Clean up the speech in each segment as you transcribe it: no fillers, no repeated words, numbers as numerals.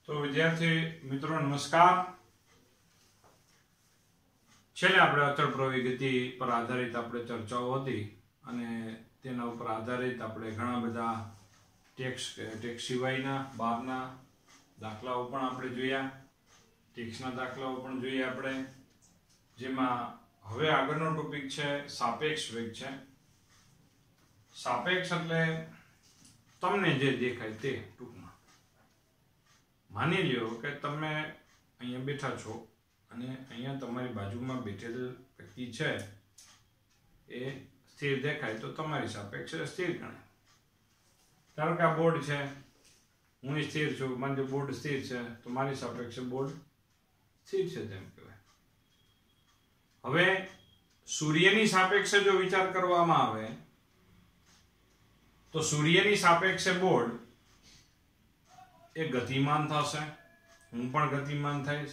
तो विद्यार्थी मित्रों नमस्कार। छेल्ले આપણે અચળ પ્રવાહી ગતિ પર આધારિત આપણે ચર્ચાઓ હતી અને તેના ઉપર આધારિત આપણે ઘણા બધા ટેક્સ સિવાયના બહારના દાખલાઓ પણ આપણે જોયા, ટેક્સના દાખલાઓ પણ જોયા આપણે, જેમાં હવે આગળનો ટોપિક છે સાપેક્ષ વેગ છે। સાપેક્ષ એટલે તમને જે દેખાય તે ટૂંકમાં માની લ્યો કે તમે અહીંયા બેઠા છો અને અહીંયા તમારી બાજુમાં બેઠેલ વ્યક્તિ છે એ સ્થિર દેખાય તો તમારી સાપેક્ષે સ્થિર ગણાય। ધારો કે આ બોર્ડ છે, હું સ્થિર છું, માની લો બોર્ડ સ્થિર છે તો મારી સાપેક્ષે બોર્ડ સ્થિર છે તેમ કહેવાય। હવે સૂર્યની સાપેક્ષે જો વિચાર કરવામાં આવે તો સૂર્યની સાપેક્ષે બોર્ડ એ ગતિમાન થશે, હું પણ ગતિમાન થઈશ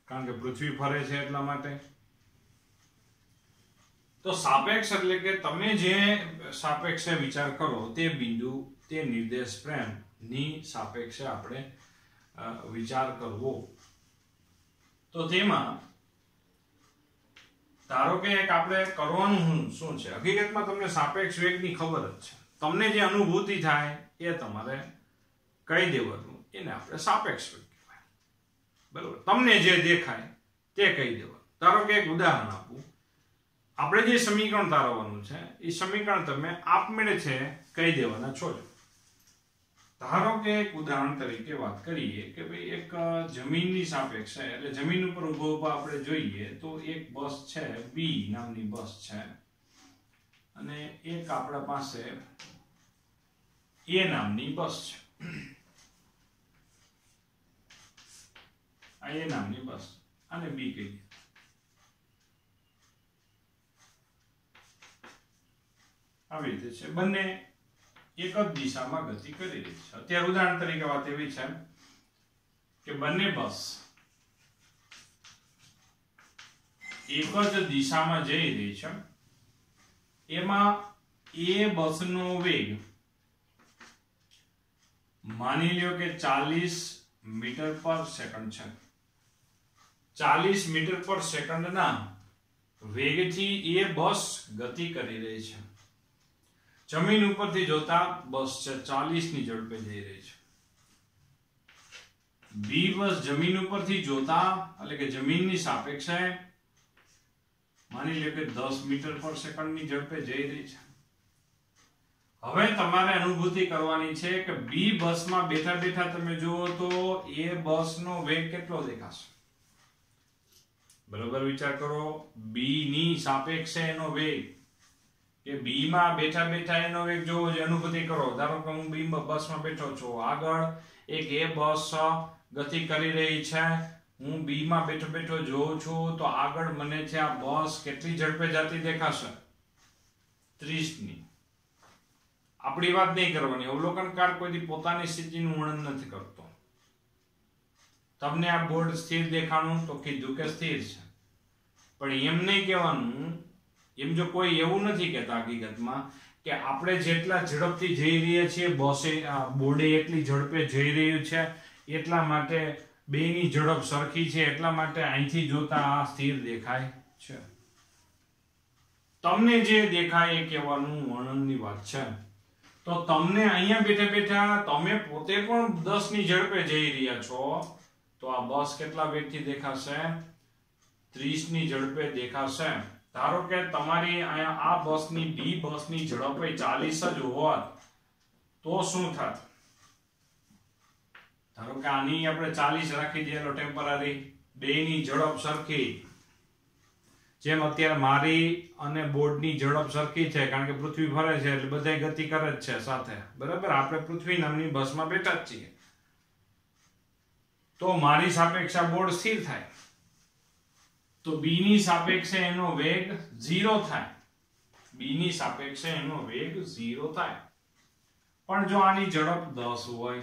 કારણ કે પૃથ્વી ફરે છે એટલા માટે। તો સાપેક્ષ એટલે કે તમે જે સાપેક્ષે વિચાર કરો તે બિંદુ, તે નિર્દેશ ફ્રેમ ની સાપેક્ષે આપણે વિચાર કરવો। તો તેમાં ધારો કે એક આપણે કરવાનું શું છે, હકીકતમાં તમને સાપેક્ષ વેગની ખબર જ છે, તમને જે અનુભૂતિ થાય એ તમારે કહી દેવાનું, એને આપણે સાપેક્ષ વેગ કહેવાય, બરાબર। તમને જે દેખાય તે કહી દેવાનું। ધારો કે એક ઉદાહરણ આપું, આપણે જે સમીકરણ તારવવાનું છે એ સમીકરણ તમે આપમેળે છે કહી દેવાના છો। ધારો કે એક ઉદાહરણ તરીકે વાત કરીએ કે ભાઈ એક જમીનની સાપેક્ષે એટલે જમીન ઉપર ઊભો આપણે જોઈએ તો એક બસ છે, બી નામની બસ છે, અને એક આપણા પાસે એ નામની બસ છે, આ એ નામની બસ, આને બી કહીએ। આવી રીતે છે, બંને એક જ દિશામાં ગતિ કરી રહી છે। અત્યારે ઉદાહરણ તરીકે વાત એવી છે કે બંને બસ એક જ દિશામાં જઈ રહી છે, એમાં એ બસનો વેગ માની લ્યો કે 40 મીટર પર સેકન્ડ છે। 40 મીટર પર સેકન્ડના વેગથી એ બસ ગતિ કરી રહી છે। જમીન ઉપરથી જોતા બસ છે 40 ની ઝડપે જઈ રહી છે। બી બસ જમીન ઉપરથી જોતા એટલે કે જમીનની સાપેક્ષે માની લો કે 10 મીટર પર સેકન્ડની ઝડપે જઈ રહી છે। હવે તમારે અનુભૂતિ કરવાની છે કે બી બસમાં બેઠા બેઠા તમે જુઓ તો એ બસનો વેગ કેટલો દેખાશે, બરોબર વિચાર કરો। બી ની સાપેક્ષે એનો વેગ કે બી માં બેઠા બેઠા એનો વેગ જોવો છે, અનુભૂતિ કરો। ધારો કે હું બી બસમાં બેઠો છું, આગળ એક એ બસ ગતિ કરી રહી છે, હું બી માં બેઠો બેઠો જોઉં છું તો આગળ મને છે આ બસ કેટલી ઝડપે જતી દેખાશે, 30 ની। આપણી વાત નહીં કરવાની, અવલોકનકાર કોઈ પોતાની સ્થિતિનું વર્ણન નથી કરતો। તમને આ બોર્ડ સ્થિર દેખાણું તો કીધું કે સ્થિર છે, પણ એમ નહીં કહેવાનું, એમ જો કોઈ એવું નથી કહેતા હકીકતમાં કે આપણે જેટલા ઝડપથી જઈ રહ્યા છીએ બસે બોર્ડે એટલી ઝડપે જઈ રહ્યું છે એટલા માટે બેની ઝડપ સરખી છે એટલા માટે અહીંથી જોતા આ સ્થિર દેખાય છે। તમને જે દેખાય એ કહેવાનું વર્ણનની વાત છે। તો તમને અહીંયા બેઠા બેઠા તમે પોતે પણ 10 ની ઝડપે જઈ રહ્યા છો તો આ બસ કેટલા વેગથી દેખાશે, 30 ની ઝડપે દેખાશે। ધારો કે તમારી અહીંયા આ બસની બી બસની ઝડપ 40 જ હોત તો શું થાત, ધારો કે આની આપણે 40 રાખી દઈએ ટેમ્પરરી, બેની ઝડપ સરખી, જેમ અત્યારે મારી અને બોર્ડની ઝડપ સરખી છે કારણ કે પૃથ્વી ફરે છે એટલે બધાય ગતિ કરે જ છે સાથે, બરાબર। આપણે પૃથ્વી નામની બસમાં બેઠા જ છીએ તો મારી સાપેક્ષે બોર્ડ સ્થિર થાય તો બી ની સાપેક્ષે એનો વેગ 0 થાય, બી ની સાપેક્ષે એનો વેગ 0 થાય। પણ જો આની ઝડપ 10 હોય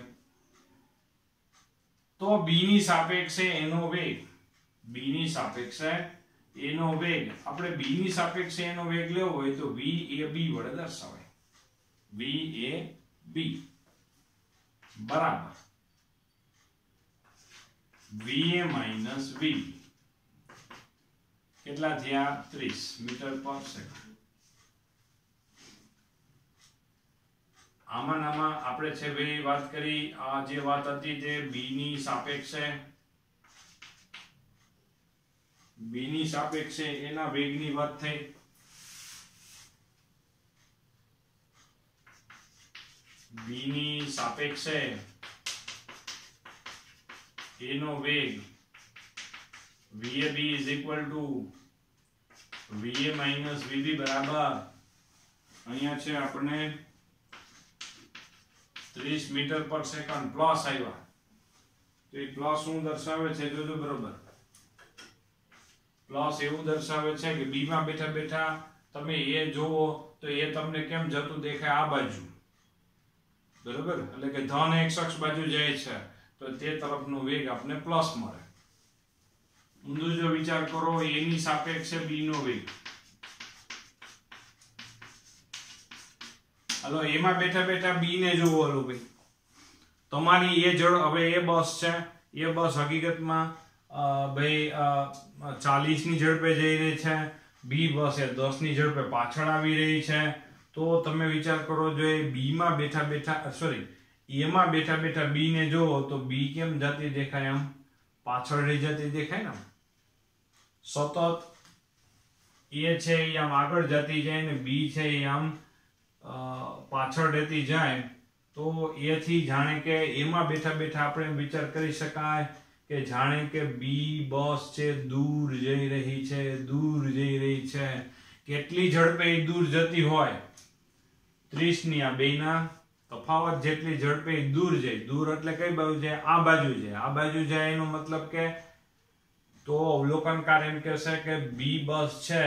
તો બી ની સાપેક્ષે એનો વેગ, બી ની સાપેક્ષે એનો વેગ, આપણે બી ની સાપેક્ષે એનો વેગ લેવો હોય તો વી એ બી વડે દર્શાવાય, વી એ બી બરાબર VA માઇનસ VB કેટલા થયા 30 મીટર પર સેકન્ડ. આમાં આપણે છે ભાઈ વાત કરી આ જે વાત હતી તે B ની સાપેક્ષે એના વેગની વાત થઈ. B ની સાપેક્ષે એનો વેગ VAB is equal to VA minus VB બરાબર અહીંયા છે આપણે 30 મીટર પર સેકન્ડ પ્લસ આવ્યા તો એ પ્લસ શું દર્શાવે છે જોજો બરોબર. પ્લસ એવું દર્શાવે છે કે બી માં બેઠા બેઠા તમે એ જોવો તો એ તમને કેમ જતું દેખાય આ બાજુ બરોબર એટલે કે ધન x અક્ષ બાજુ જાય છે તો તે તરફનો વેગ આપણે પ્લસ મળે. ઊંધું જો વિચાર કરો a ની સાપેક્ષે b નો વેગ હાલો એમાં બેઠા બેઠા b ને જોવો હાલો ભાઈ તમારી એ જડ હવે એ બસ છે એ બસ હકીકતમાં ભાઈ 40 ની ઝડપે જઈ રહી છે બી બસ એ 10 ની ઝડપે પાછળ આવી રહી છે તો તમે વિચાર કરો જો એ બી માં બેઠા બેઠા સોરી એ માં બેઠા બેઠા બી ને જોવો તો બી કેમ જતી દેખાય આમ પાછળ રહી જતી દેખાય ને સતત એ છે એ આમ આગળ જતી જાય ને બી છે એ આમ પાછળ રહેતી જાય તો એથી જાણે કે એમાં બેઠા બેઠા આપણે વિચાર કરી શકાય કે જાણે કે બી બસ છે દૂર જઈ રહી છે કેટલી ઝડપે દૂર જતી હોય 30 ની આ બેના તફાવત જેટલી ઝડપે દૂર જાય દૂર એટલે કઈ બાજુ જાય આ બાજુ જાય એનો મતલબ કે તો અવલોકનકાર એમ કહેશે કે બી બસ છે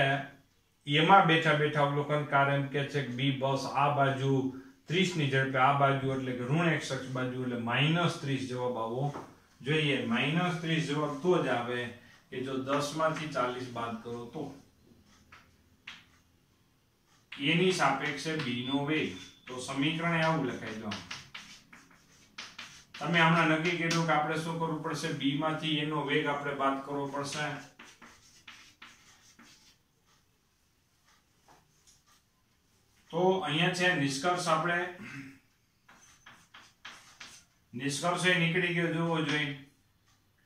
એમાં બેઠા બેઠા અવલોકનકાર એમ કહે છે કે બી બસ આ બાજુ 30 ની ઝડપે આ બાજુ એટલે કે ઋણ x અક્ષ બાજુ એટલે -30 જવાબ આવવો જોઈએ. -30 જવાબ તો જ આવે કે જો 10 માંથી 40 બાદ કરો તો a ની સાપેક્ષે b નો વેગ તો સમીકરણ આવું લખાઈ દો. તમે હમણાં નક્કી કર્યું કે આપણે શું કરવું પડશે b માંથી a નો વેગ આપણે બાદ કરવો પડશે. તો અહીંયા છે નિષ્કર્ષ એ નીકળી ગયો જોવો જોઈએ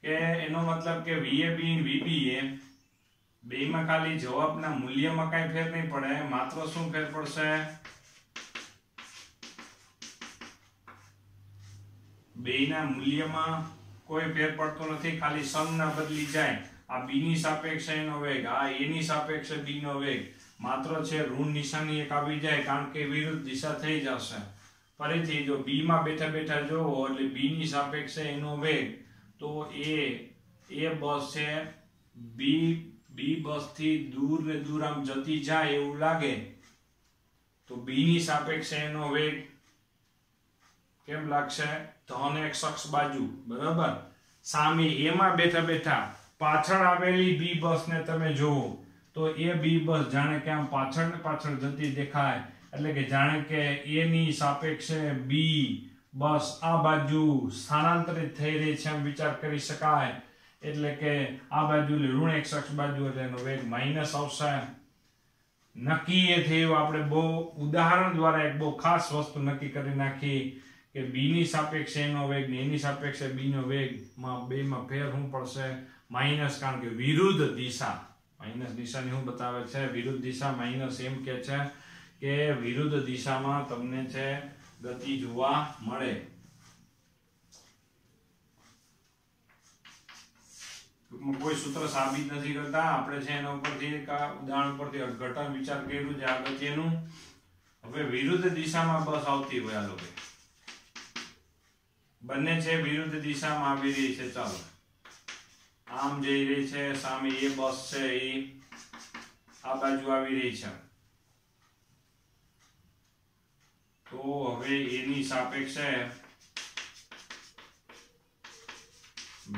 કે એનો મતલબ કે VAB અને VBA બેમાં ખાલી જવાબના મૂલ્યમાં કઈ ફેર નહીં પડે માત્ર શું ફેર પડશે બેના મૂલ્યમાં કોઈ ફેર પડતો નથી ખાલી સંજ્ઞા બદલી જાય. આ b ની સાપેક્ષે એનો વેગ આ a ની સાપેક્ષે b નો વેગ માત્ર છે ઋણ નિશાની એક આવી જાય કારણ કે વિરુદ્ધ દિશા થઈ જશે. ફરીથી જો b માં બેઠા બેઠા જોવો એટલે b ની સાપેક્ષે એનો વેગ તો એ બસ છે b બસ થી દૂર ને દૂર આમ જતી જાય એવું લાગે તો b ની સાપેક્ષે એનો વેગ કેમ લાગશે ધન x અક્ષ બાજુ બરાબર. સામે a માં બેઠા બેઠા પાછળ આવેલી b બસ ને તમે જોવો તો એ b બસ જાણે કે આમ પાછળ ને પાછળ જતી દેખાય એટલે કે જાણે કે a ની સાપેક્ષે b બસ આ બાજુ સ્થાનાંતરિત થઈ રહી છે એમ વિચાર કરી શકાય. એટલે કે આ બાજુ ઋણ x અક્ષ બાજુ એટલે એનો વેગ માઈનસ આવશે. નક્કી એ થયું આપણે બહુ ઉદાહરણ દ્વારા એક બહુ ખાસ વસ્તુ નક્કી કરી નાખી કે b ની સાપેક્ષે એનો વેગ ને એની સાપેક્ષે b નો વેગ માં બેમાં ફેર શું પડશે માઈનસ કારણ કે વિરુદ્ધ દિશા માઈનસ દિશાની શું બતાવે છે વિરુદ્ધ દિશા માઈનસ એમ કે છે કે વિરુદ્ધ દિશામાં તમને છે ગતિ જોવા મળે. કોઈ સૂત્ર સાબિત નથી કરતા આપણે છે એના ઉપરથી ઉદાહરણ પરથી અર્થઘટન વિચાર કર્યું છે અગત્યનું. હવે વિરુદ્ધ દિશામાં બસ આવતી હોય આ લોકો બંને છે વિરુદ્ધ દિશામાં આવી રહી છે ચાલો આમ જઈ રહી છે સામે એ બસ છે એ આ બાજુ આવી રહી છે તો હવે એની સાપેક્ષે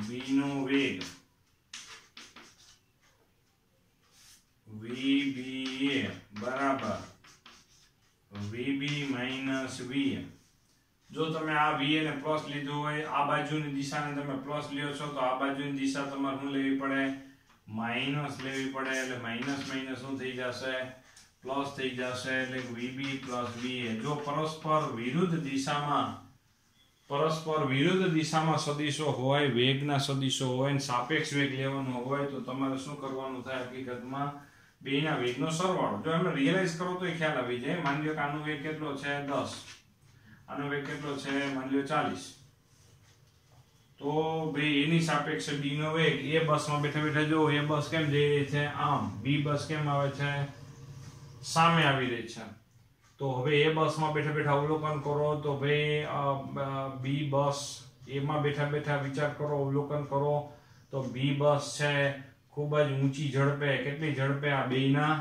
b નો વેગ VBA બરાબર VB minus VM જો તમે આ v ને પ્લસ લીધું હોય, આ બાજુની દિશાને તમે પ્લસ લ્યો છો તો આ બાજુની દિશા તમારે શું લેવી પડે? માઇનસ લેવી પડે. એટલે માઇનસ માઇનસ શું થઈ જશે? પ્લસ થઈ જશે. એટલે vb પ્લસ va. જો પરસ્પર વિરુદ્ધ દિશામાં સદિશો હોય, વેગના સદિશો હોય અને સાપેક્ષ વેગ લેવાનો હોય તો તમારે શું કરવાનું થાય? હકીકતમાં બેના વેગનો સરવાળો. જો એમને રિયલાઇઝ કરો તો ખ્યાલ આવી જાય. માની લો કે આનો વેગ કેટલો છે? 10. આનો વેગ કેટલો છે? માની લો 40. તો ભાઈ એની સાપેક્ષે b નો વેગ, એ બસમાં બેઠા બેઠા જો એ બસ કેમ જઈ રહી છે? આમ. b બસ કેમ આવે છે? સામે આવી રહી છે. તો હવે એ બસમાં બેઠા બેઠા અવલોકન કરો તો ભાઈ બી બસ એમાં બેઠા બેઠા વિચાર કરો, અવલોકન કરો તો બી બસ છે ખૂબ જ ઊંચી ઝડપે, કેટલી ઝડપે? આ બેયના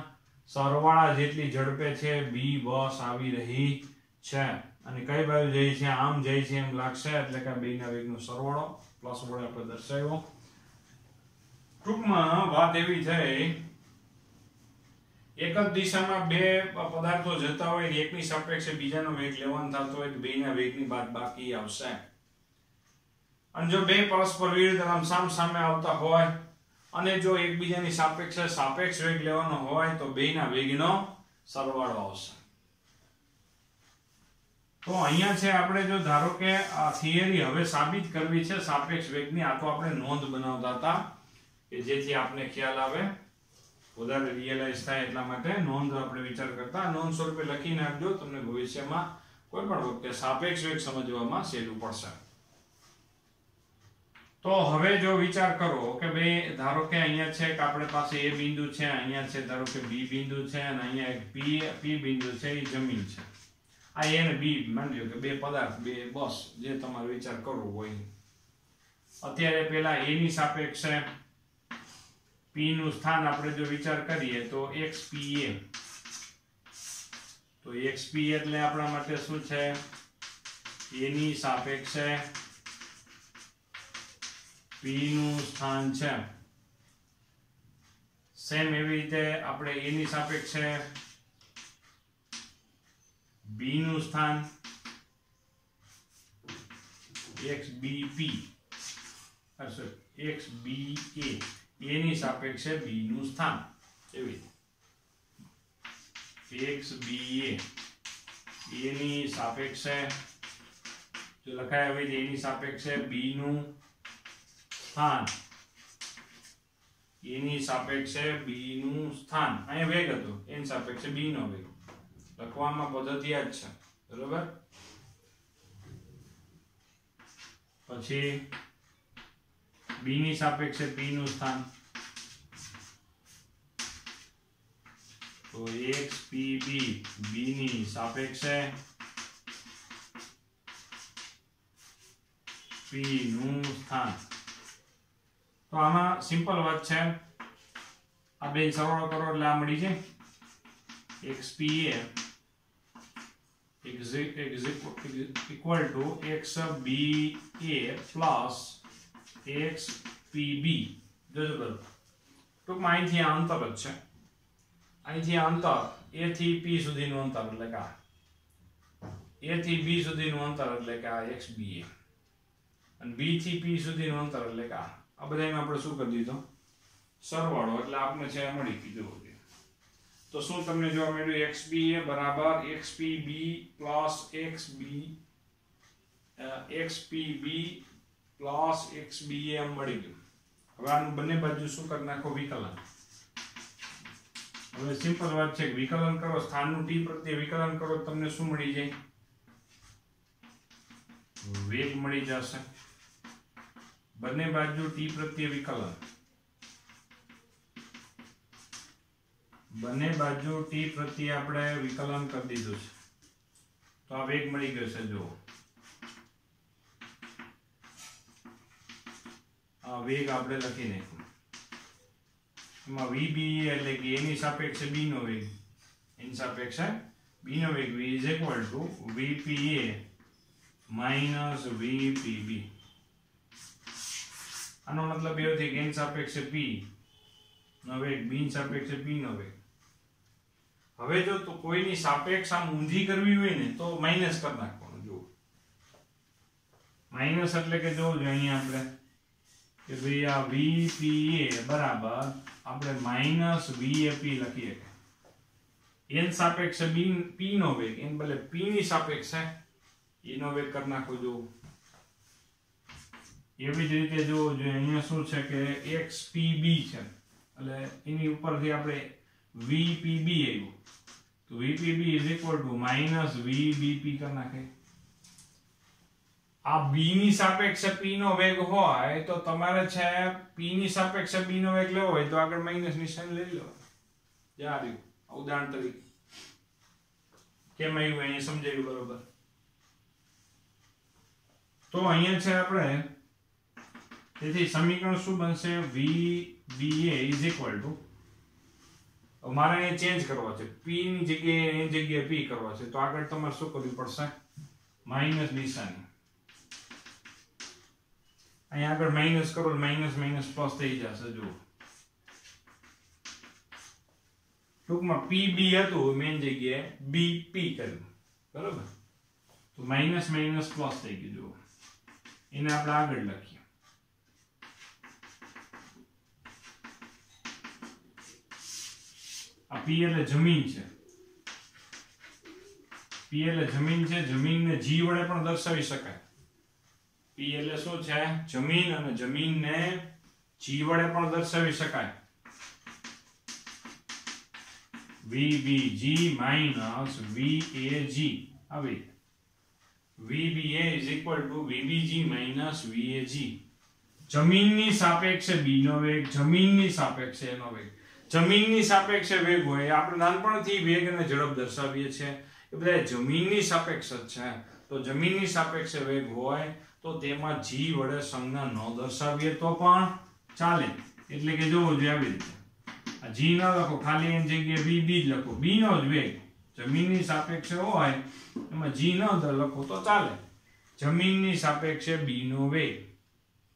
સરવાળા જેટલી ઝડપે છે બી બસ આવી રહી છે. અને કઈ બાજુ જાય છે? આમ જાય છે એમ લાગશે. એટલે કે બેયના વેગનો સરવાળો પ્લસ વડે આપણે દર્શાવ્યો. ટૂંકમાં વાત એવી થઈ, એક જ દિશામાં બે પદાર્થો જતા હોય, એકની સાપેક્ષે બીજાનો વેગ લેવાનો થતો હોય તો બેયના વેગની બાદબાકી આવશે. અને જો બે પરસ્પર વિરુદ્ધ આમ સામે આવતા હોય અને જો એકબીજાની સાપેક્ષે સાપેક્ષ વેગ લેવાનો હોય તો બેયના વેગનો સરવાળો આવશે. તો અહીંયા છે આપણે જો ધારો કે આ થિયરી હવે સાબિત કરવી છે સાપેક્ષ વેગની. આ તો આપણે નોંધ બનાવતા હતા કે જેથી આપને ખ્યાલ આવે, વધારે રિયલાઇઝ થાય એટલા માટે નોંધ આપણે વિચાર કરતા. નોંધ સ્વરૂપે લખી નાખજો, તમને ભવિષ્યમાં કોઈ પણ વખતે સાપેક્ષ વેગ સમજવામાં સહેલું પડશે. તો હવે જો વિચાર કરો કે ભાઈ ધારો કે અહીંયા છે કે આપણી પાસે એ બિંદુ છે, અહીંયા છે ધારો કે બી બિંદુ છે અને અહીંયા એક પી બિંદુ છે, એ જમીન છે. આ એ અને બી માની લો કે બે પદાર્થ, બે બસ, જે તમારે વિચાર કરવો હોય. અત્યારે પેલા એ ની સાપેક્ષે P નું સ્થાન આપણે જો વિચાર કરીએ તો XPA. તો XP એટલે આપણા માટે શું છે? A ની સાપેક્ષે P નું સ્થાન છે. સેમ એવી રીતે આપણે A ની સાપેક્ષે B નું સ્થાન, XBP XBA, A ની સાપેક્ષે B નું સ્થાન, એવી XBA, A ની સાપેક્ષે જો લખાય હવે A ની સાપેક્ષે B નું સ્થાન, A ની સાપેક્ષે B નું સ્થાન. અહીંયા વેગ હતો, A ની સાપેક્ષે B નો વેગ. લખવામાં પદ્ધતિ આ જ છે, બરોબર? પછી B ની સાપેક્ષે P નું સ્થાન, તો XPB, B ની સાપેક્ષે P નું સ્થાન. તો આમાં સિમ્પલ વાત છે, આ બે સરવાળો કરો એટલે આ મળી જાય. XPA equal to XBA plus XPB. જોજો બરાબર, ટૂંકમાં અહીંથી આ અંતર જ છે. અહીંથી આ અંતર A થી P સુધીનું અંતર એટલે કે A થી B સુધીનું અંતર એટલે કે આ XBA, અને B થી P સુધીનું અંતર એટલે કે આ બધામાં આપણે શું કરી દીધો? સરવાળો. એટલે આપણે છે મળી કીધું. તો શું તમને જોવા મળ્યું? XBA બરાબર XPB plus XPB plus XBA એમ મળી ગયું. હવે આનું બંને બાજુ શું કરી નાખો? વિકલન. હવે સિમ્પલ વાત છે કે વિકલન કરો, સ્થાનનું t પ્રત્યે વિકલન કરો, તમને શું મળી જાય? વેગ મળી જશે. બંને બાજુ t પ્રત્યે વિકલન, બંને બાજુ t પ્રત્યે આપણે વિકલન કરી દીધું છે, તો આ વેગ મળી ગયો છે. જો આ વેગ આપણે લખી નાખ્યું. એમાં VBA એટલે કે એની સાપેક્ષે B નો વેગ, એની સાપેક્ષે B નો વેગ V is equal to VPA minus VPB. આનો મતલબ એ થયો કે એની સાપેક્ષે P નો વેગ, B ની સાપેક્ષે P નો વેગ. હવે જો તો કોઈની સાપેક્ષ આમ ઊંધી કરવી હોય ને તો માઇનસ કરી નાખવાનું. જો માઇનસ એટલે કે જોવું જોઈએ અહીંયા આપણે કે ભાઈ આ VPA બરાબર આપણે માઇનસ VAP લખીએ n સાપેક્ષે p નો વેગ n બદલે p ની સાપેક્ષે e નો વેગ કરી નાખો જો એવી જ રીતે જોવું જોઈએ અહીંયા શું છે કે xpb છે એટલે એની ઉપરથી આપણે VPB આવ્યું તો VPB = -VBP કરી નાખે આ b ની સાપેક્ષે p નો વેગ હોય તો તમારે છે p ની સાપેક્ષે b નો વેગ લેવો હોય તો આગળ માઈનસ નિશાન લઈ લો યાર ઉદાહરણ તરીકે કેમ આવ્યું અહીંયા સમજાયું બરોબર તો અહીંયા છે આપણે તેથી સમીકરણ શું બનશે VBA = મારે અહીંયા ચેન્જ કરવા છે p ની જગ્યાએ એની જગ્યાએ p કરવા છે તો આગળ તમારે શું કરવું પડશે માઈનસ નિશાન અહીંયા આગળ માઈનસ કરો માઈનસ માઈનસ પ્લસ થઈ જશે જો ટૂંકમાં PB હતું મેન જગ્યાએ BP કર્યું બરોબર તો માઈનસ માઈનસ પ્લસ થઈ ગયું જો એને આપણે આગળ લખીએ આ P એટલે જમીન છે P એટલે જમીન છે જમીનને G વડે પણ દર્શાવી શકાય P એટલે શું છે જમીન અને જમીનને G વડે પણ દર્શાવી શકાય VBG minus VAG આવી VBA = VBG minus VAG જમીનની સાપેક્ષે b નો વેગ જમીનની સાપેક્ષે એનો વેગ જમીનની સાપેક્ષે વેગ હોય આપણે નાનપણથી વેગ અને ઝડપ દર્શાવીએ છીએ એ બધા જમીનની સાપેક્ષ છે તો જમીનની સાપેક્ષે વેગ હોય તો તેમાં g વડે સંજ્ઞા ન દર્શાવીએ તો પણ ચાલે એટલે કે જોવું જોઈએ આવી રીતે g ન લખો ખાલી એની જગ્યાએ VB જ લખો b નો જ વેગ જમીનની સાપેક્ષે હોય એમાં g ન લખો તો ચાલે જમીનની સાપેક્ષે b નો વેગ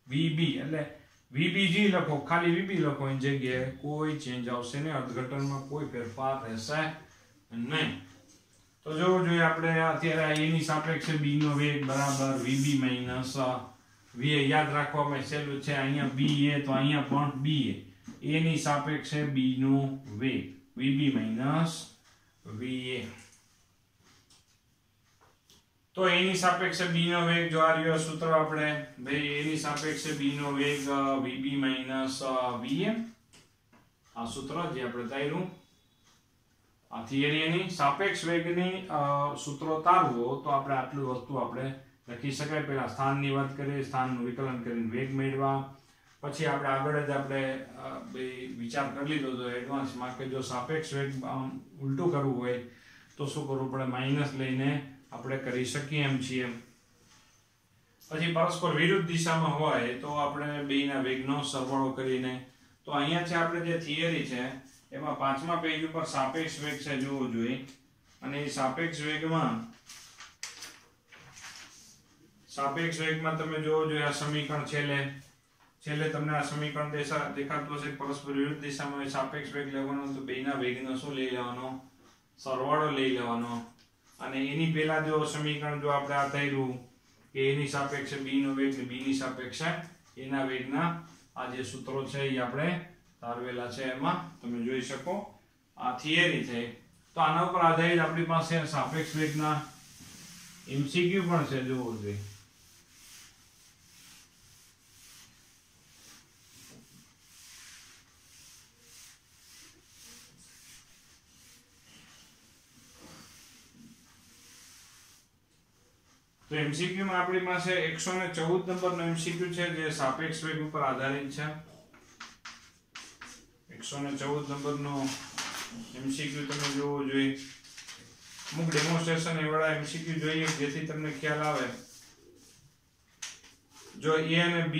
VB એટલે VBG લખો ખાલી VB લખો એની જગ્યાએ કોઈ ચેન્જ આવશે નહીં અર્થઘટનમાં કોઈ ફેરફાર રહેશે નહીં તો જોવું જોઈએ આપણે અત્યારે એની સાપેક્ષે b નો વેગ બરાબર VB માઈનસ VA યાદ રાખવામાં સહેલું છે અહીંયા BA તો અહીંયા પણ BA a ની સાપેક્ષે b નો વેગ VB માઈનસ VA તો a ની સાપેક્ષે b નો વેગ જો આ રહ્યો સૂત્ર આપણે ભાઈ a ની સાપેક્ષે b નો વેગ VB માઈનસ VA આ સૂત્ર જે આપણે તાર્યું આ થિયરીની સાપેક્ષ વેગની સૂત્રો તારવો તો આપણે આટલું વસ્તુ આપણે લખી શકાય પહેલા સ્થાનની વાત કરીએ સ્થાનનું વિકલન કરીને વેગ મેળવવા પછી આપણે આગળ જ આપણે વિચાર કરી લીધો તો એડવાન્સમાં કે જો સાપેક્ષ વેગ ઉલટું કરવું હોય તો શું કરવું પડે માઈનસ લઈને આપણે કરી શકીએ એમ છીએ પછી પરસ્પર વિરુદ્ધ દિશામાં હોય તો આપણે બેયના વેગનો સરવાળો કરીને તો અહીંયા છે આપણે જે થિયરી છે એમાં 5મા પેજ ઉપર સાપેક્ષ વેગ છે જોવું જોઈએ અને એ સાપેક્ષ વેગમાં તમે જોવો જોઈએ આ સમીકરણ છેલ્લે તમને આ સમીકરણ દેખાતું હશે પરસ્પર વિરુદ્ધ દિશામાં સાપેક્ષ વેગ લેવાનો તો બેયના વેગનો શું લઈ લેવાનો સરવાળો લઈ લેવાનો અને એની પહેલા જો સમીકરણ જો આપણે આ થયેલું કે એની સાપેક્ષે b નો વેગ ને b ની સાપેક્ષે એના વેગના આ જે સૂત્રો છે એ આપણે તારવેલા છે એમાં તમે જોઈ શકો આ થિયરી છે તો આના ઉપર આધારિત આપણી પાસે સાપેક્ષ વેગના MCQ પણ છે જોવું જોઈએ તો MCQ માં આપણી પાસે 114 નંબરનો MCQ છે જે સાપેક્ષ વેગ ઉપર આધારિત છે 114 નંબરનો MCQ તમે જોવો જોઈએ અમુક ડેમોન્સ્ટ્રેશન એવાળા MCQ જોઈએ જેથી તમને ખ્યાલ આવે જો A અને B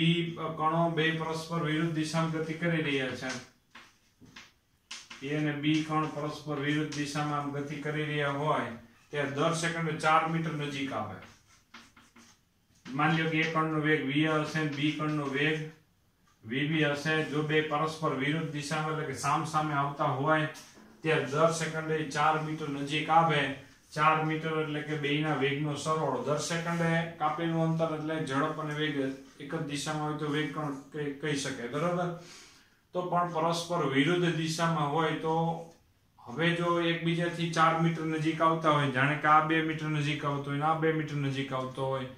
કણો બે પરસ્પર વિરુદ્ધ દિશામાં ગતિ કરી રહ્યા છે A અને B કણ પરસ્પર વિરુદ્ધ દિશામાં ગતિ કરી રહ્યા હોય ત્યારે દર સેકન્ડે 4 મીટર નજીક આવે मान लो कि एक कण वेग v हशे b कण नो वेग vb हशे जो बे परस्पर विरुद्ध दिशा में એટલે કે સામ સામે આવતા હોય ત્યારે દર સેકન્ડે 4 મીટર નજીક આવે 4 મીટર એટલે કે બેયના વેગનો સરવાળો. દર સેકન્ડે કાપેલું અંતર એટલે ઝડપ અને વેગ એક જ દિશામાં હોય તો વેગ પણ કહી શકાય, બરાબર. તો પણ પરસ્પર વિરુદ્ધ દિશામાં હોય તો હવે જો એકબીજાથી 4 મીટર નજીક આવતા હોય, જાણે કે આ 2 મીટર નજીક આવતો હોય ને આ 2 મીટર નજીક આવતો હોય,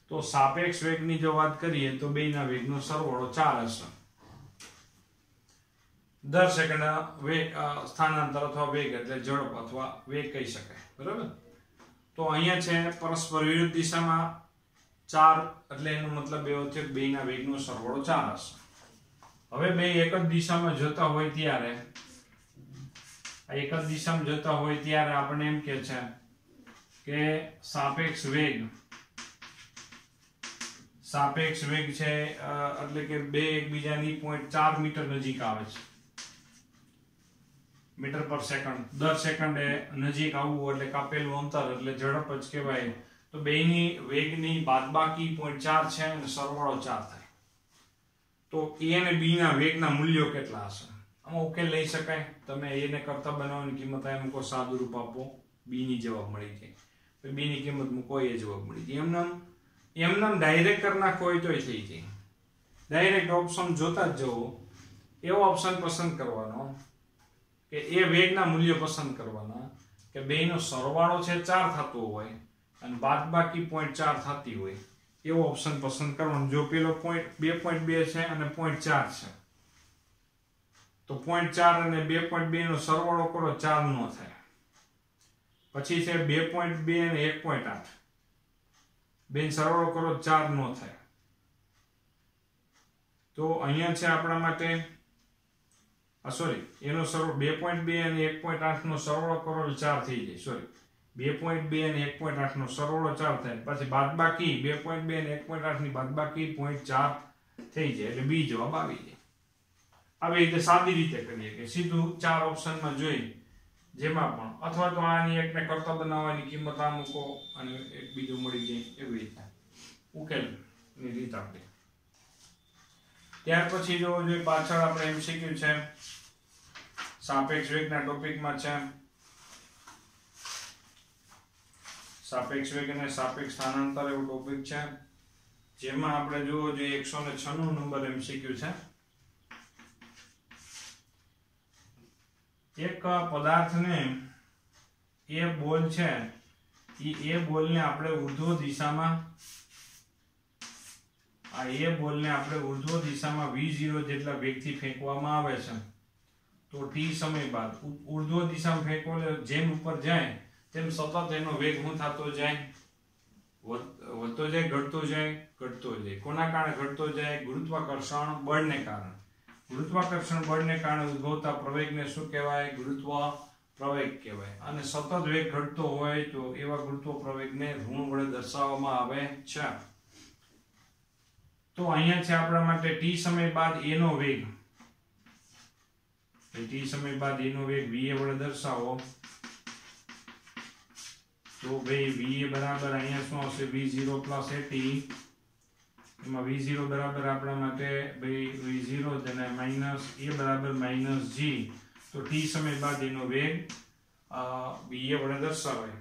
તો સાપેક્ષ વેગની જો વાત કરીએ તો બેયના વેગનો સરવાળો 4 હશે. દર સેકન્ડ વેગ સ્થાનાંતર અથવા વેગ એટલે ઝડપ અથવા વેગ કહી શકાય, બરાબર. તો અહીંયા છે પરસ્પર વિરુદ્ધ દિશામાં 4 એટલે એનો મતલબ એવો છે કે બેયના વેગનો સરવાળો 4 હશે. હવે બે એક જ દિશામાં જતા હોય ત્યારે આપણને એમ કે છે કે સાપેક્ષ વેગ છે એટલે કે બે એકબીજાની 0.4 મીટર નજીક આવે છે, મીટર પર સેકન્ડ. દર સેકન્ડે નજીક આવવું એટલે કાપેલું અંતર એટલે ઝડપ જ કહેવાય. તો બેયની વેગની બાદબાકી 0.4 છે અને સરવાળો 4 થાય. તો A અને B ના વેગના મૂલ્યો કેટલા હશે? આમાં ઉકેલ લઈ શકાય. તમે A ને કરતા બનાવવાની કિંમત આ મૂકો, સાદું રૂપ આપો, B ની જવાબ મળી જાય. તો B ની કિંમત મૂકો, એ જવાબ મળી જાય. એમનામ ડાયરેક્ટ કરી નાખો હોય તોય થઈ જાય. ડાયરેક્ટ ઓપ્શન જોતા જ જવો, એવો ઓપ્શન પસંદ કરવાનો કે એ વેગના મૂલ્યો પસંદ કરવાના કે બેયનો સરવાળો છે 4 થતો હોય અને બાદબાકી 0.4 થતી હોય, એવો ઓપ્શન પસંદ કરવાનો. જો પેલો 2.2 છે અને 0.4 છે તો 0.4 અને 2.2 નો સરવાળો કરો, 4 નો થાય. પછી છે 2.2 અને 1.8, બેન સરવાળો કરો, 4 નો થાય. તો અહીંયા છે આપણા માટે એનો સરવાળો 2.2 અને 1.8 નો સરવાળો કરો એટલે 4 થઈ જાય. 2.2 અને 1.8 નો સરવાળો 4 થાય. પછી બાદબાકી 2.2 અને 1.8 ની બાદબાકી 0.4 થઈ જાય એટલે બી જવાબ આવી જાય. આવી રીતે સાદી રીતે કરીએ કે સીધું 4 ઓપ્શનમાં જોઈ જેમાં પણ, અથવા તો આની એકને કરતા બનાવવાની કિંમત આ મૂકો અને એક બીજું મળી જાય, એવી રીતે ઉકેલની રીત આપણે. ત્યાર પછી જો પાછળ આપણે એમ શીખ્યું છે સાપેક્ષ વેગના ટોપિકમાં છે સાપેક્ષ વેગ અને સાપેક્ષ સ્થાનાંતર એવો ટોપિક છે, જેમાં આપણે જોવો જોઈએ 196 નંબર MCQ છે. એક પદાર્થને એ બોલ છે, એ બોલને આપણે ઉર્ધ્વ દિશામાં v0 જેટલા વેગથી ફેંકવામાં આવે છે. તો t સમય બાદ ઉર્ધ્વ દિશામાં ફેંકો, જેમ ઉપર જાય તેમ સતત એનો વેગ શું થતો જાય? વધતો જાય, ઘટતો જાય. કોના કારણે ઘટતો જાય? ગુરુત્વાકર્ષણ બળને કારણે. ગુરુત્વાકર્ષણ બળને કારણે ઉદ્ભવતા પ્રવેગને શું કહેવાય? ગુરુત્વ પ્રવેગ કહેવાય. અને સતત વેગ ઘટતો હોય તો એવા ગુરુત્વ પ્રવેગને ઋણ વડે દર્શાવવામાં આવે છે. તો અહીંયા છે આપણા માટે t સમય બાદ એનો વેગ, t સમય બાદ એનો વેગ va વડે દર્શાવો. તો ભાઈ va બરાબર અહીંયા શું આવશે? v0 plus at. એમાં v0 બરાબર આપણા માટે ભાઈ v0 અને માઇનસ a બરાબર માઇનસ g. તો t સમય બાદ એનો વેગ va વડે દર્શાવાય.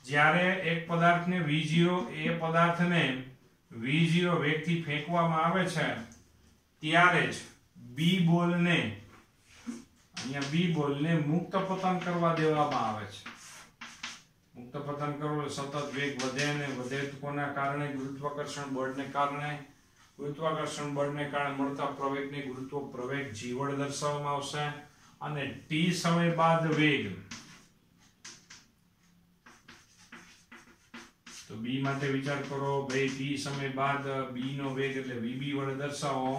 જ્યારે એક પદાર્થને v0 એ પદાર્થને v0 વેગથી ફેંકવામાં આવે છે ત્યારે જ b બોલને મુક્ત પતન કરવા દેવામાં આવે છે. મુક્ત પતન કરવું સતત વેગ વધે ને વધે કોના કારણે? ગુરુત્વાકર્ષણ બળને કારણે. ગુરુત્વાકર્ષણ બળને કારણે મળતા પ્રવેગને ગુરુત્વ પ્રવેગ g વડે દર્શાવવામાં આવશે. અને t સમય બાદ વેગ, તો b માટે વિચાર કરો ભાઈ, t સમય બાદ b નો વેગ એટલે vb વડે દર્શાવો.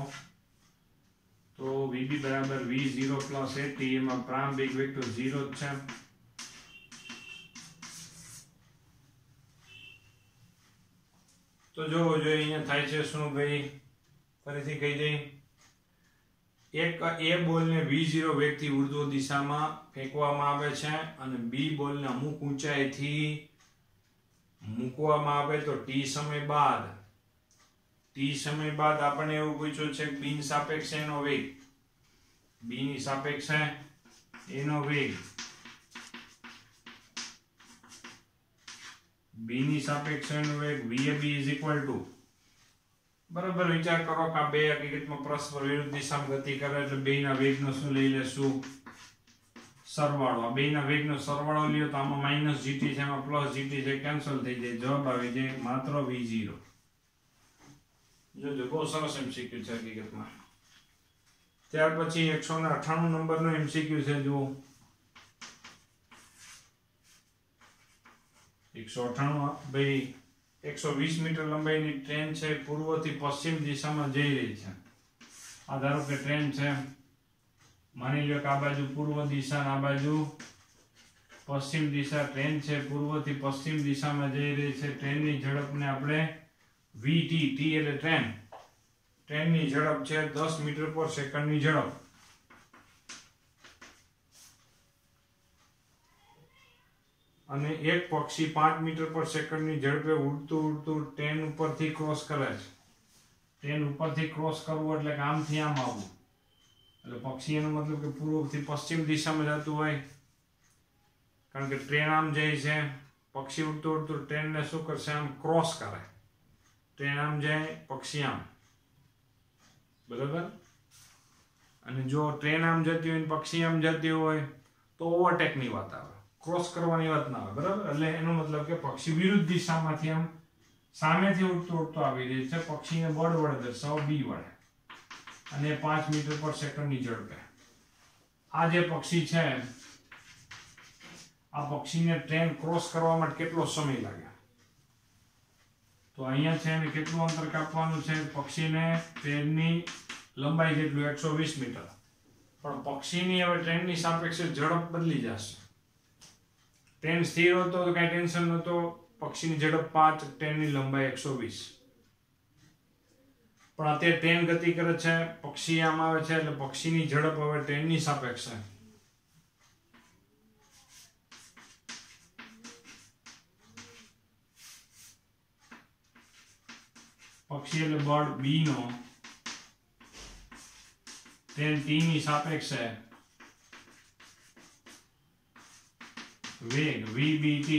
તો vb બરાબર v0 પ્લસ at. એમાં પ્રારંભિક વેગ તો 0 જ છે. તો જોવો જોઈએ અહીંયા થાય છે શું ભાઈ, ફરીથી કહી દઈ. એક એ બોલને v0 વેગથી ઉર્ધ્વ દિશામાં ફેંકવામાં આવે છે અને b બોલને અમુક ઊંચાઈથી મૂકવામાં આવે. તો t સમય બાદ આપણને એવું પૂછ્યું છે કે બિન સાપેક્ષ એનો વેગ, b ની સાપેક્ષે એનો વેગ બી ની સાપેક્ષે એનો વેગ VAB ઇઝ ઇક્વલ ટુ, બરાબર વિચાર કરો કે આ બે હકીકતમાં પરસ્પર વિરુદ્ધ દિશામાં ગતિ કરે એટલે બેના વેગનો શું લઈ લેશું? સરવાળો. આ બેના વેગનો સરવાળો લ્યો તો આમાં માઇનસ GT છે, આમાં પ્લસ GT છે, કેન્સલ થઈ જાય, જવાબ આવે છે માત્ર V0. જોજો બહુ સરસ MCQ છે હકીકતમાં. ત્યાર પછી 198 નંબરનો MCQ છે. જો 198 ભાઈ 120 મીટર લંબાઈની ટ્રેન છે, પૂર્વથી પશ્ચિમ દિશામાં જઈ રહી છે. આ ધારો કે ટ્રેન છે, માની લો કે આ બાજુ પૂર્વ દિશા, આ બાજુ પશ્ચિમ દિશા. ટ્રેન છે પૂર્વથી પશ્ચિમ દિશામાં જઈ રહી છે. ટ્રેનની ઝડપને આપણે VT, T એટલે ટ્રેન, ટ્રેનની ઝડપ છે 10 મીટર પર સેકન્ડની ઝડપ. અને એક પક્ષી 5 મીટર પર સેકન્ડની ઝડપે ઉડતું ઉડતું ટ્રેન ઉપરથી ક્રોસ કરે છે. ટ્રેન ઉપરથી ક્રોસ કરવું એટલે કે આમથી આમ આવવું, એટલે પક્ષી એનો મતલબ કે પૂર્વથી પશ્ચિમ દિશામાં જતું હોય, કારણ કે ટ્રેન આમ જાય છે, પક્ષી ઉડતું ઉડતું ટ્રેનને શું કરશે? આમ ક્રોસ કરે. ટ્રેન આમ જાય, પક્ષી આમ, બરાબર. અને જો ટ્રેન આમ જતી હોય, પક્ષી આમ જતી હોય તો ઓવરટેકની વાત આવે, ક્રોસ કરવાની વાત ના આવે, બરાબર. એટલે એનો મતલબ કે પક્ષી વિરુદ્ધ દિશામાંથી આમ સામેથી ઉડતું ઉડતું આવી રહી છે. પક્ષીને બળ વડે દર્શાવો, B વડે, અને 5 મીટર પર સેકન્ડની ઝડપે. આ જે પક્ષી છે, આ પક્ષીને ટ્રેન ક્રોસ કરવા માટે કેટલો સમય લાગે? તો અહીંયા છે એને કેટલું અંતર કાપવાનું છે? પક્ષીને ટ્રેનની લંબાઈ જેટલું 120 મીટર, પણ પક્ષીની હવે ટ્રેનની સાપેક્ષે ઝડપ બદલી જશે. ટ્રેન સ્થિર હતો તો કઈ ટેન્શન નહોતો, પક્ષીની ઝડપ 5, ટ્રેનની લંબાઈ 120. પણ અત્યારે ટ્રેન ગતિ કરે છે, પક્ષી આમ આવે છે, એટલે પક્ષીની ઝડપ હવે ટ્રેનની સાપેક્ષે પક્ષી એટલે બળ B નો ટ્રેન T ની સાપેક્ષે વેગ VBT.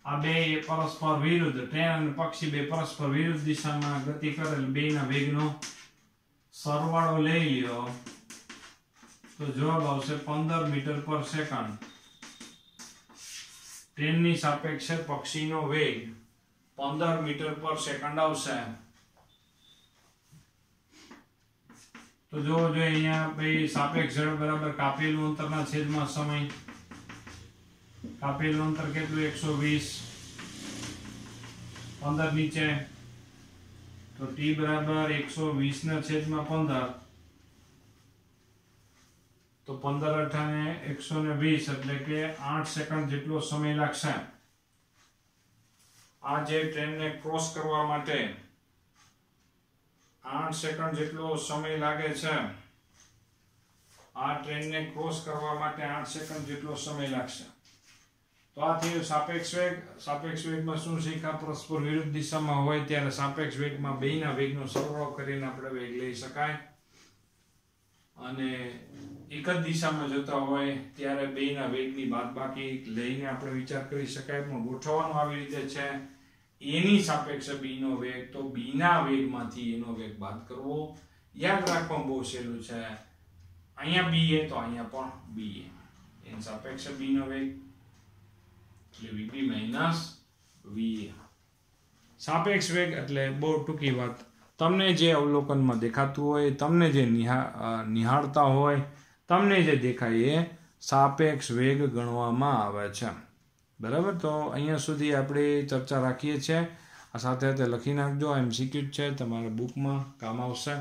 આ બે પરસ્પર વિરુદ્ધ, ટ્રેન અને પક્ષી બે પરસ્પર વિરુદ્ધ દિશામાં ગતિ કરેલ બેના વેગનો સરવાળો લઈ લ્યો તો જવાબ આવશે 15 મીટર પર સેકન્ડ. ટ્રેનની સાપેક્ષે પક્ષીનો વેગ 15 મીટર પર સેકન્ડ આવશે. તો જો અહીંયા ભાઈ સાપેક્ષ ઝડપ બરાબર કાપેલું અંતરના છેદમાં સમય. કાપેલું અંતર કેટલું? 120. 15 નીચે તો T બરાબર 120 ના છેદમાં 15. તો 15 અઠાને 120 એટલે કે 8 સેકન્ડ જેટલો સમય લાગશે. આ જે ટ્રેનને ક્રોસ કરવા માટે 8 સેકન્ડ જેટલો સમય લાગે છે. આ ટ્રેનને ક્રોસ કરવા માટે 8 સેકન્ડ જેટલો સમય લાગશે. તો આ થયું સાપેક્ષ વેગ. સાપેક્ષ વેગમાં શું શીખ્યા? પરસ્પર વિરુદ્ધ દિશામાં હોય ત્યારે સાપેક્ષ વેગમાં બેના વેગનો સરવાળો કરીને આપણે વેગ લઈ શકાય, અને એક જ દિશામાં જતા હોય ત્યારે બેના વેગની બાદબાકી લઈને આપણે વિચાર કરી શકાય. પણ ગોઠવવાનું આવી રીતે છે, એની સાપેક્ષે B નો વેગ, તો B ના વેગમાંથી એનો વેગ બાદ કરવો. યાદ રાખવાનું બહુ સહેલું છે. અહીંયા B તો અહીંયા પણ B, એની સાપેક્ષે B નો વેગ એટલે VB માઇનસ VA. સાપેક્ષ વેગ એટલે બહુ ટૂંકી વાત, તમને જે અવલોકનમાં દેખાતું હોય, તમને જે નિહાળતા હોય, તમને જે દેખાય એ સાપેક્ષ વેગ ગણવામાં આવે છે, બરાબર. તો અહીંયા સુધી આપણે ચર્ચા રાખીએ છીએ. આ સાથે લખી નાખજો, MCQ છે, તમારા બુકમાં કામ આવશે.